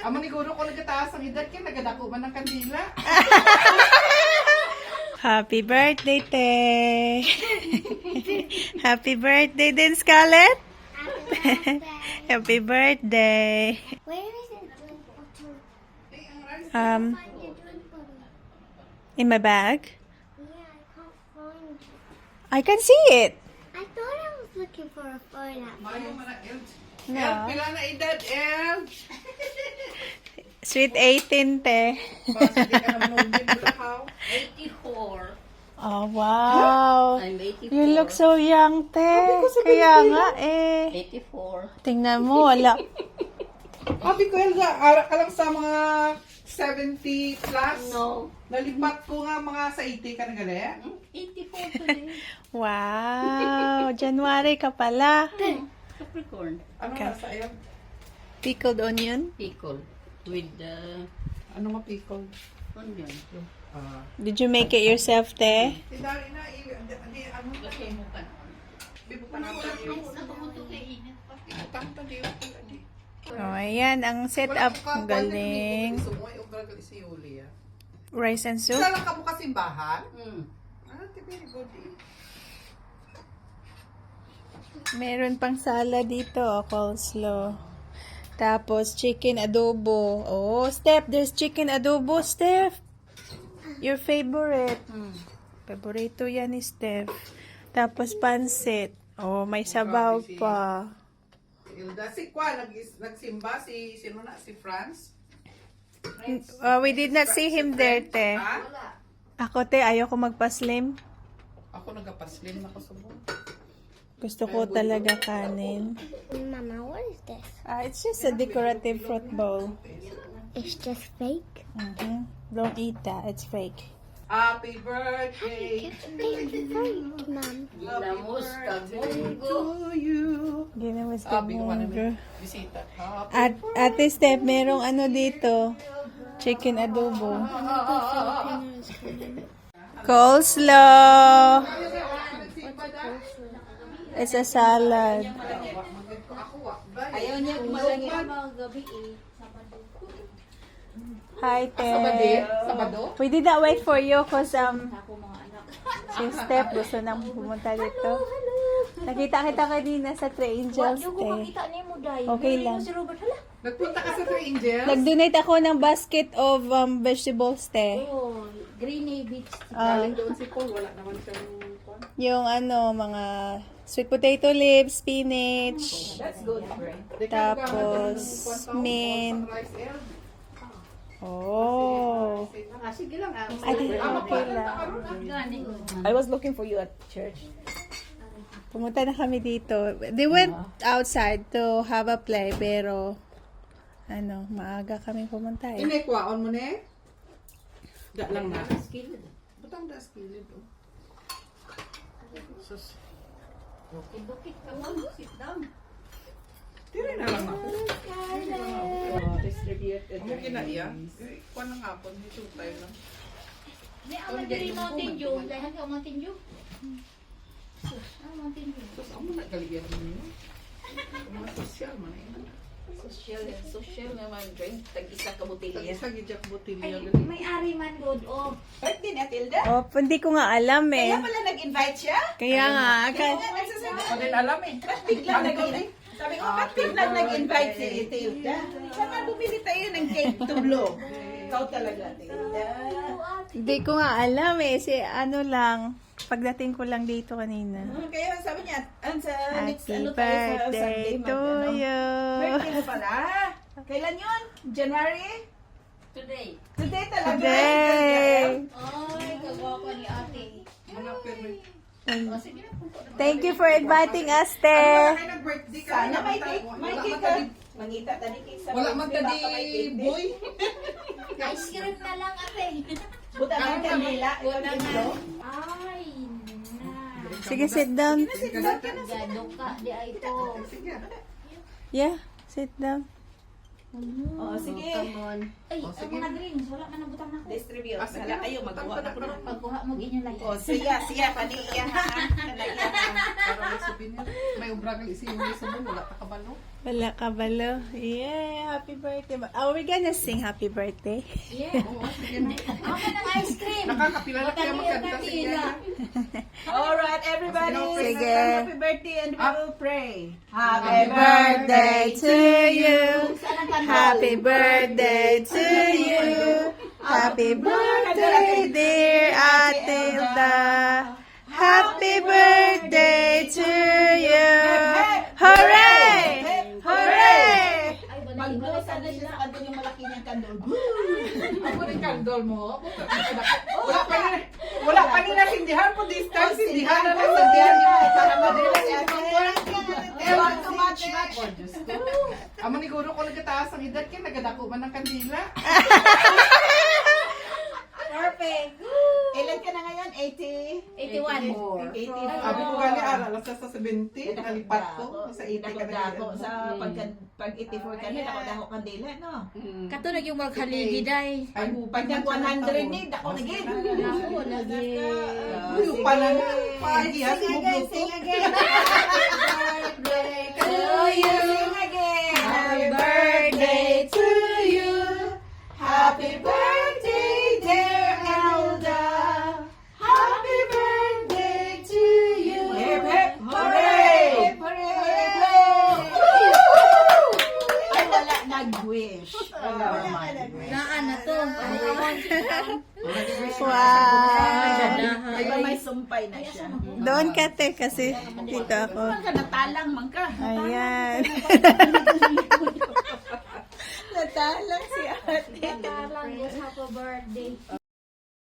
Amo ni Guro ko nagkataas ang edad kaya nagadako man ng kandila. Happy birthday, Te! Happy birthday din, Scarlett! Happy birthday! Where is it? In my bag? Yeah, I can't find it. I can see it! I thought I was looking for a phone at Mayo man ang El. No. El, pila na edad, El? Sweet 18, Te. Basta di ka naman ulit bulahaw. 84. Oh, wow! I'm 84. You look so young, Te. Kaya nga, eh. 84. Tingnan mo, wala. Abi ko, El, ara ka lang sa mga 70 plus. No. Nalipat ko nga mga sa 80 ka na gali. 84 today. Wow! January ka pala. Capricorn. Ano Okay. nga sa El? Pickled onion. Pickle. With the Ano nga pickle? onion. Did you make it yourself, Te? Si Dari na, ano na Kasi mo ka. Bibukan na tayo. Nakamuto kay init pa. Bibukan na tayo. Oh, ayan, ang setup. Ang galing. Sumoy, ugragal si Julia. Rice and soup. Isa lang ka mo kasimbahan? Mm. Ah, very good eh. Meron pang salad dito, coleslaw. Tapos, chicken adobo. Oh, Steph, there's chicken adobo, Steph. Your favorite. Favorito yan ni Steph. Tapos, pansit. Oh, may sabaw pa. Hilda, si Kwa, nagsimba, sino na, si Franz? We did not see him there, Te. Ha? Ako, Te, ayoko magpa-slim. Ako nagkapaslim na kasubong. Gusto ko talaga kanin. Mama, what is this? It's just a decorative fruit bowl. It's just fake. Don't eat that. It's fake. Happy birthday It's fake, Mom. Ginamos kabunggo. to you. Ginawas ka Sabi ko pa mo. namin, bisita. Happy At Ate Steph, merong ano dito. Chicken adobo. Coleslaw. It's a salad. Ayaw niya kumalangi mga gabi eh. Hi, Sabado? Te. Sabado? We did not wait for you because Ako mga anak. si Steph gusto nang pumunta dito. Nakita kita kanina sa Three Angels, Yung ko Te. makita niya mo dahil. Okay lang. Si Robert, hala. Nagpunta ka sa Three Angels? Nag-donate ako ng basket of vegetables, Te. Oh, Greeny Beach. Galing doon si Paul, wala naman siyang kwan. Yung ano, mga sweet potato leaves, spinach, That's good, right? Di ka tapos nagkakaroon ng mint. rice, El. Oh. Ah, sige lang ah. I didn't okay lang. Gani. I was looking for you at church. Pumunta na kami dito. They went outside to have a play, pero ano, maaga kami pumunta eh. Inekwaon mo na eh? Da lang na. Skilled. Butang da skilled oh. Sus. Bakit ka mo? Sit down. Tira na lang ako. Distributed. Amo kinaiya. Kwan ng hapon, dito tayo lang. May aman diri Mountain Dew. Dahil ka Mountain Dew. Mountain Dew. Sus, amo na galigyan mo yun. Mga sosyal man eh. Social naman drink. Tag-isa ka botelya. Sa gidyak botilya. Ay, may ari man good. Oh. Birthday na Tilda? Oh, hindi ko nga alam eh. Kaya pala nag-invite siya? Kaya nga, Ako din alam eh. Biglang nag-invite. Sabi ko, ba't biglang nag-invite si Tilda? Saka bumili tayo ng cake tulo. Ikaw talaga, Tilda. hindi ko nga alam eh. Si ano lang, pagdating ko lang dito kanina. Kaya sabi niya, sa next Happy ano tayo sa birthday Sunday, to you. Birthday mo pala. Kailan yun? January? Today. Today talaga. Today. Ay, kagwapa ni ate. Mga permit. Oh, sige na. punta na. Thank you for inviting us, Ano Te. na nag-birthday ka? Sana may cake. May cake ka. Mangita tadi cake sa Wala birthday, man baka may tadi cake din. boy. Ice cream na lang ate. Buta ng kanila. Wala Ikaw na. dito. Ay, na. Sige, sit down. Gado ka di ay ito. Sige. Yeah, sit down. Oh, sige. Ay, ang mga drinks, wala man nabutang na ko. Distribute. sige Hala na, kayo, magawa na ko na. Pagkuha mo inyong lahat. Oh, siya, paniya ha. Kanaya ha. Para may souvenir. May ubragal isi yung sabon. Wala ka kabalo. Wala ka balo. Yeah, happy birthday. Are we gonna sing happy birthday? Yeah. Oo, sige na. Ako ng ice cream. Nakakapila na kaya magkanta sa iya. Alright, everybody. Sige. Sing happy birthday and we will pray. Happy birthday to you. Happy birthday to you. Happy birthday, dear Atilda. Happy birthday to you. Hooray! Hooray! Mag-blow sana siya sa kandol yung malaki niyang kandol. Ako rin kandol mo. Wala pa nila sindihan po this time. Sindihan na lang sindihan niya. Para madala siya. Too much. Amo ni Guro ko nagkataas ang edad kaya nagadako man ng kandila. Perfect. Ilan ka na ngayon? 80? 81. 80. Abi ko gali aral sa 70. Nalipat ko. Sa 80 ka na Dako sa pag 84 ka na, dako kandila, no? Katulad yung maghaligi day. Pag nag 100 ni, dako na gid. Ako, lagi. Uy, pala na. Pahihas mo bluetooth. Sing again. Happy birthday to you. Happy birthday, dear Elda. Happy birthday to you. Hip, hip, hooray! Ay, wala nag-wish. Naan na to. Wow. Ay, may sumpay na siya. Doon ka te kasi dito ako. Man ka, natalang man ka. Ayan. Natalang si ate. Happy birthday.